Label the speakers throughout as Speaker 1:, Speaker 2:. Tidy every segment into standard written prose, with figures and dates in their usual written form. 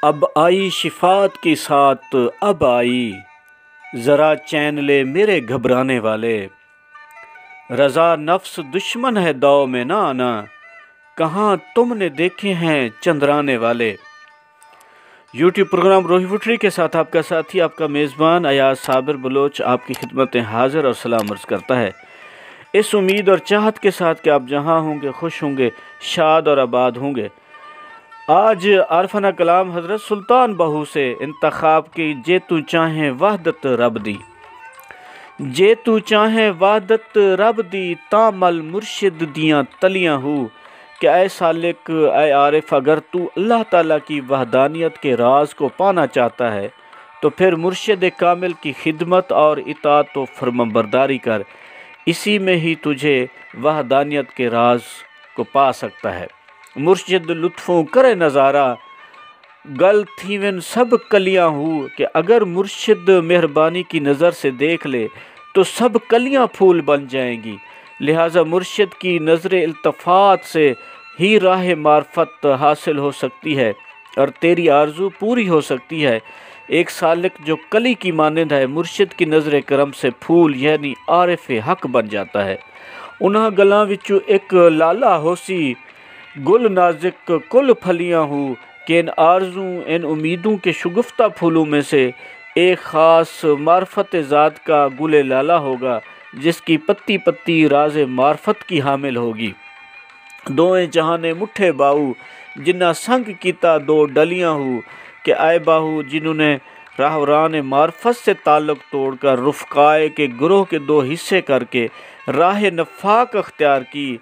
Speaker 1: اب آئی شفاعت کی ساتھ اب آئی، ذرا چین لے میرے گھبرانے والے۔ رضا نفس دشمن ہے داؤ میں نہ آنا، کہاں تم نے دیکھے ہیں چندرانے والے۔ یوٹیوب پروگرام روحی وٹری کے ساتھ آپ کا ساتھی، آپ کا میزبان ایاز صابر بلوچ آپ کی خدمت حاضر اور سلام عرض کرتا ہے، اس امید اور چاہت کے ساتھ کہ آپ جہاں ہوں گے خوش ہوں گے، شاد اور آباد ہوں گے۔ آج عارفانہ کلام حضرت سلطان بہو سے انتخاب کی جے تو چاہیں وحدت رب دی، جے تو چاہیں وحدت رب دی، تامل مرشد دیاں تلیاں ہو کہ اے سالک اے عارف، اگر تو اللہ تعالیٰ کی وحدانیت کے راز کو پانا چاہتا ہے تو پھر مرشد کامل کی خدمت اور اطاعت و فرمانبرداری کر، اسی میں ہی تجھے وحدانیت کے راز کو پا سکتا ہے۔ مرشد لطفوں کرے نظارہ، گل تھیون سب کلیاں ہو کہ اگر مرشد مہربانی کی نظر سے دیکھ لے تو سب کلیاں پھول بن جائیں گی، لہٰذا مرشد کی نظر التفات سے ہی راہ معرفت حاصل ہو سکتی ہے اور تیری آرزو پوری ہو سکتی ہے۔ ایک سالک جو کلی کی مانند ہے، مرشد کی نظر کرم سے پھول یعنی عارف حق بن جاتا ہے۔ انہاں گلاں وچوں ایک لالا ہو سی، گل نازک کل پھلیاں ہو کہ ان آرزوں ان امیدوں کے شگفتہ پھولوں میں سے ایک خاص معرفت ذات کا گل لالا ہوگا جس کی پتی پتی راز معرفت کی حامل ہوگی۔ دوئیں جہانے مٹھے باہو جنہ سنگ کیتا دو ڈلیاں ہو کہ اے باہو جنہوں نے راہوران معرفت سے تعلق توڑ کر رفقائے کے گروہ کے دو حصے کر کے راہ نفاق اختیار کی،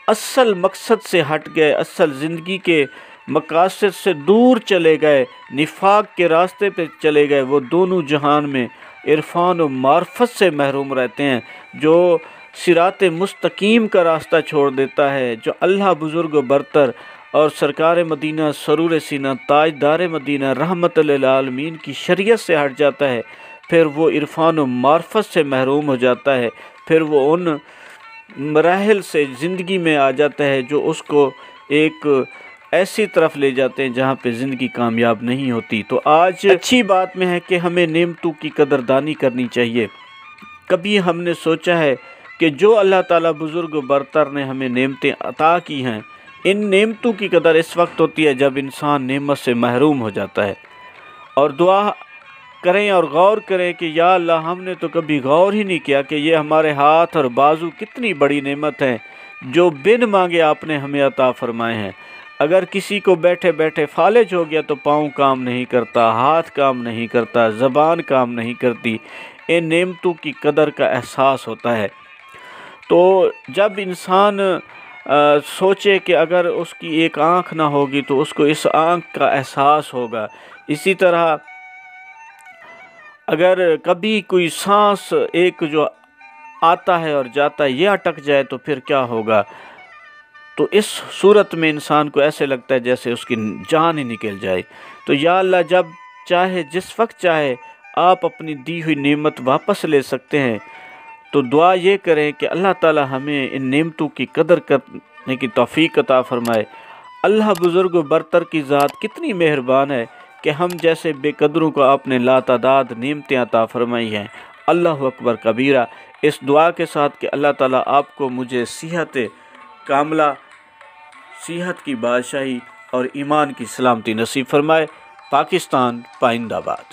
Speaker 1: اصل مقصد سے ہٹ گئے، اصل زندگی کے مقاصد سے دور چلے گئے، نفاق کے راستے پہ چلے گئے، وہ دونوں جہان میں عرفان و معرفت سے محروم رہتے ہیں۔ جو صراط مستقیم کا راستہ چھوڑ دیتا ہے، جو اللہ بزرگ و برتر اور سرکار مدینہ سرور سینہ تاجدار مدینہ رحمت للعالمین کی شریعت سے ہٹ جاتا ہے، پھر وہ عرفان و معرفت سے محروم ہو جاتا ہے، پھر وہ ان مراحل سے زندگی میں آ جاتا ہے جو اس کو ایک ایسی طرف لے جاتے ہیں جہاں پہ زندگی کامیاب نہیں ہوتی۔ تو آج اچھی بات میں ہے کہ ہمیں نعمتوں کی قدردانی کرنی چاہیے۔ کبھی ہم نے سوچا ہے کہ جو اللہ تعالیٰ بزرگ و برتر نے ہمیں نعمتیں عطا کی ہیں، ان نعمتوں کی قدر اس وقت ہوتی ہے جب انسان نعمت سے محروم ہو جاتا ہے، اور دعا کریں اور غور کریں کہ یا اللہ ہم نے تو کبھی غور ہی نہیں کیا کہ یہ ہمارے ہاتھ اور بازو کتنی بڑی نعمت ہیں جو بن مانگے آپ نے ہمیں عطا فرمائے ہیں۔ اگر کسی کو بیٹھے بیٹھے فالج ہو گیا تو پاؤں کام نہیں کرتا، ہاتھ کام نہیں کرتا، زبان کام نہیں کرتی، ان نعمتوں کی قدر کا احساس ہوتا ہے۔ تو جب انسان سوچے کہ اگر اس کی ایک آنکھ نہ ہوگی تو اس کو اس آنکھ کا احساس ہوگا، اسی طرح اگر کبھی کوئی سانس ایک جو آتا ہے اور جاتا ہے یہ اٹک جائے تو پھر کیا ہوگا۔ تو اس صورت میں انسان کو ایسے لگتا ہے جیسے اس کی جان ہی نکل جائے۔ تو یا اللہ جب چاہے جس وقت چاہے آپ اپنی دی ہوئی نعمت واپس لے سکتے ہیں، تو دعا یہ کریں کہ اللہ تعالی ہمیں ان نعمتوں کی قدر کرنے کی توفیق عطا فرمائے۔ اللہ بزرگ و برتر کی ذات کتنی مہربان ہے کہ ہم جیسے بے قدروں کو آپ نے لاتعداد نعمتیں عطا فرمائی ہیں۔ اللہ اکبر کبیرہ۔ اس دعا کے ساتھ کہ اللہ تعالیٰ آپ کو مجھے صحت کاملہ، صحت کی بادشاہی اور ایمان کی سلامتی نصیب فرمائے۔ پاکستان پائندہ باد۔